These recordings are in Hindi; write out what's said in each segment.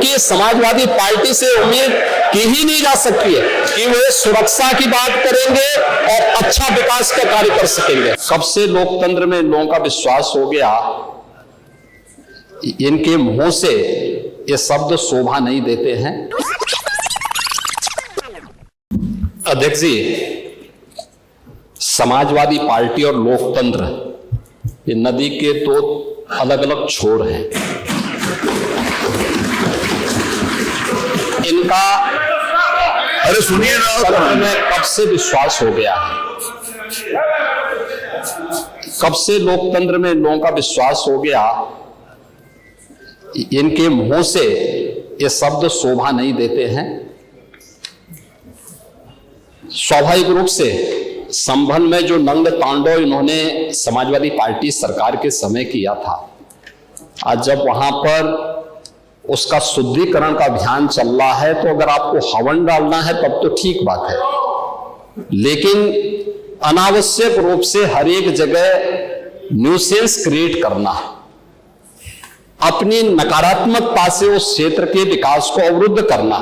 क्योंकि समाजवादी पार्टी से उम्मीद की ही नहीं जा सकती है कि वे सुरक्षा की बात करेंगे और अच्छा विकास का कार्य कर सकेंगे। कब से लोकतंत्र में लोगों का विश्वास हो गया, इनके मुंह से ये शब्द शोभा नहीं देते हैं। अध्यक्ष जी, समाजवादी पार्टी और लोकतंत्र ये नदी के दो अलग अलग छोर हैं। इनका अरे सुनिए ना, में कब से विश्वास हो गया है, कब से लोकतंत्र में लोगों का विश्वास हो गया, इनके मुंह से ये शब्द शोभा नहीं देते हैं। स्वाभाविक रूप से संभल में जो नंग तांडव इन्होंने समाजवादी पार्टी सरकार के समय किया था, आज जब वहां पर उसका शुद्धिकरण का अभियान चल रहा है, तो अगर आपको हवन डालना है तब तो ठीक बात है, लेकिन अनावश्यक रूप से हर एक जगह न्यूसेंस क्रिएट करना, अपनी नकारात्मकता से उस क्षेत्र के विकास को अवरुद्ध करना,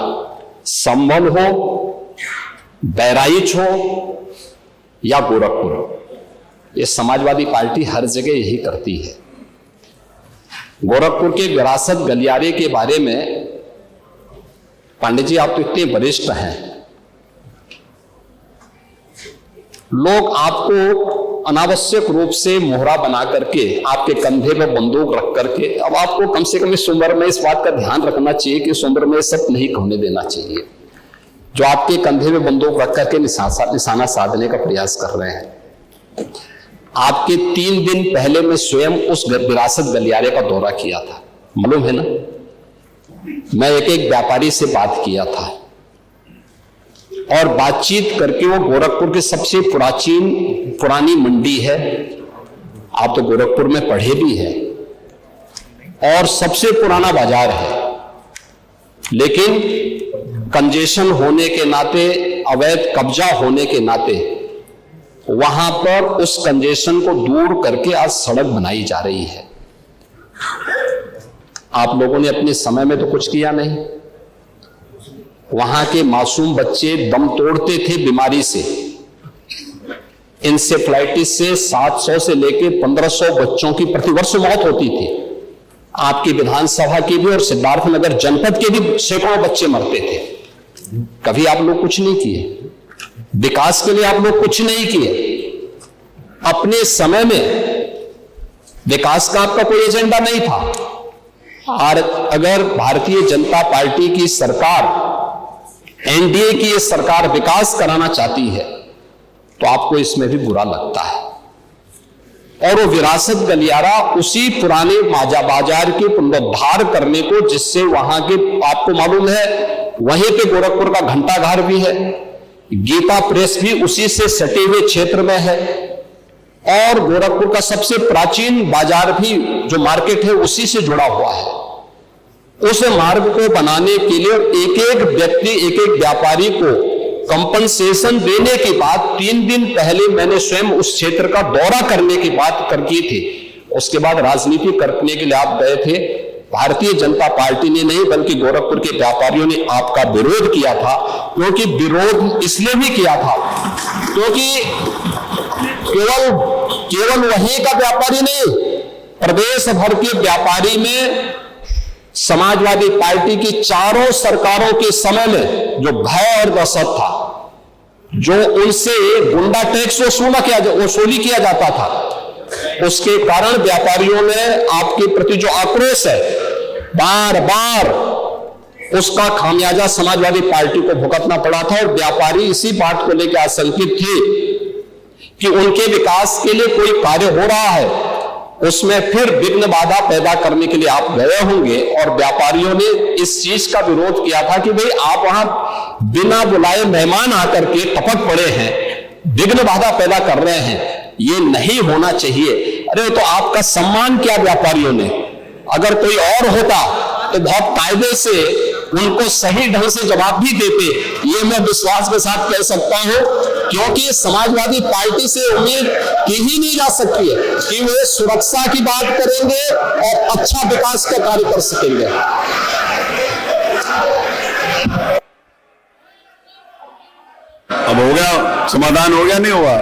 संभल हो, बहराइच हो या गोरखपुर, ये समाजवादी पार्टी हर जगह यही करती है। गोरखपुर के विरासत गलियारे के बारे में पांडे जी, आप तो इतने वरिष्ठ हैं, लोग आपको अनावश्यक रूप से मोहरा बना करके आपके कंधे पर बंदूक रख करके, अब आपको कम से कम इस उम्र में इस बात का ध्यान रखना चाहिए कि इस उम्र में सब नहीं होने देना चाहिए, जो आपके कंधे में बंदूक रख करके निशाना साधने का प्रयास कर रहे हैं। आपके 3 दिन पहले मैं स्वयं उस विरासत गलियारे का दौरा किया था, मालूम है ना। मैं एक व्यापारी से बात किया था और बातचीत करके, वो गोरखपुर की सबसे पुरानी मंडी है, आप तो गोरखपुर में पढ़े भी हैं, और सबसे पुराना बाजार है, लेकिन कंजेशन होने के नाते, अवैध कब्जा होने के नाते वहां पर उस कंजेशन को दूर करके आज सड़क बनाई जा रही है। आप लोगों ने अपने समय में तो कुछ किया नहीं। वहां के मासूम बच्चे दम तोड़ते थे बीमारी से, इंसेफ्लाइटिस से 700 से लेकर 1500 बच्चों की प्रतिवर्ष मौत होती थी। आपकी विधानसभा की भी और सिद्धार्थनगर जनपद के भी सैकड़ों बच्चे मरते थे। कभी आप लोग कुछ नहीं किए, विकास के लिए आप लोग कुछ नहीं किए। अपने समय में विकास का आपका कोई एजेंडा नहीं था। और अगर भारतीय जनता पार्टी की सरकार, एनडीए की ये सरकार विकास कराना चाहती है, तो आपको इसमें भी बुरा लगता है। और वो विरासत गलियारा उसी पुराने बाजार के पुनरुद्धार करने को, जिससे वहां के, आपको मालूम है, वहीं पे गोरखपुर का घंटाघर भी है, गीता प्रेस भी उसी से सटे हुए क्षेत्र में है, और गोरखपुर का सबसे प्राचीन बाजार भी जो मार्केट है उसी से जुड़ा हुआ है। उस मार्ग को बनाने के लिए एक एक व्यक्ति, एक एक व्यापारी को कंपनसेशन देने के बाद 3 दिन पहले मैंने स्वयं उस क्षेत्र का दौरा करने की बात की थी। उसके बाद राजनीति करने के लिए आप गए थे। भारतीय जनता पार्टी ने नहीं, बल्कि गोरखपुर के व्यापारियों ने आपका विरोध किया था। क्योंकि विरोध इसलिए भी किया था क्योंकि केवल वहीं का व्यापारी नहीं, प्रदेश भर के व्यापारी में समाजवादी पार्टी की चारों सरकारों के समय में जो भय और दहशत था, जो उनसे गुंडा टैक्स वसूली किया जाता था, उसके कारण व्यापारियों में आपके प्रति जो आक्रोश है, बार बार उसका खामियाजा समाजवादी पार्टी को भुगतना पड़ा था। और व्यापारी इसी बात को लेकर आशंकित थे कि उनके विकास के लिए कोई कार्य हो रहा है, उसमें फिर विघ्न बाधा पैदा करने के लिए आप गए होंगे। और व्यापारियों ने इस चीज का विरोध किया था कि भाई आप वहां बिना बुलाए मेहमान आकर के टपक पड़े हैं, विघ्न बाधा पैदा कर रहे हैं, ये नहीं होना चाहिए। अरे तो आपका सम्मान किया व्यापारियों ने। अगर कोई और होता तो बहुत कायदे से उनको सही ढंग से जवाब भी देते, ये मैं विश्वास के साथ कह सकता हूं, क्योंकि समाजवादी पार्टी से उम्मीद की ही नहीं जा सकती है कि वे सुरक्षा की बात करेंगे और अच्छा विकास का कार्य कर सकेंगे। समाधान हो गया नहीं हुआ?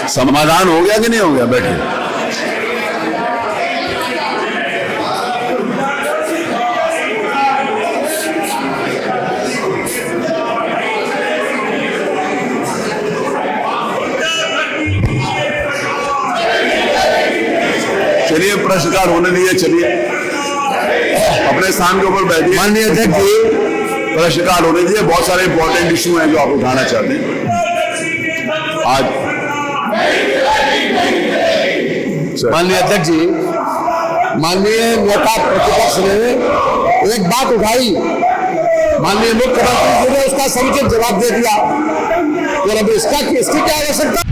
समाधान हो गया कि नहीं हो गया? बैठिए। चलिए प्रश्नकाल होने दीजिए। चलिए अपने स्थान के ऊपर बैठिए। माननीय अध्यक्ष जी, प्रश्नकाल होने दीजिए। बहुत सारे इंपॉर्टेंट इशू हैं जो आप उठाना चाहते हैं आज। माननीय अध्यक्ष जी, माननीय नेता प्रतिपक्ष ने एक बात उठाई, माननीय मुख्यमंत्री जी ने उसका समुचित जवाब दे दिया। और अब इसकी क्या आवश्यकता?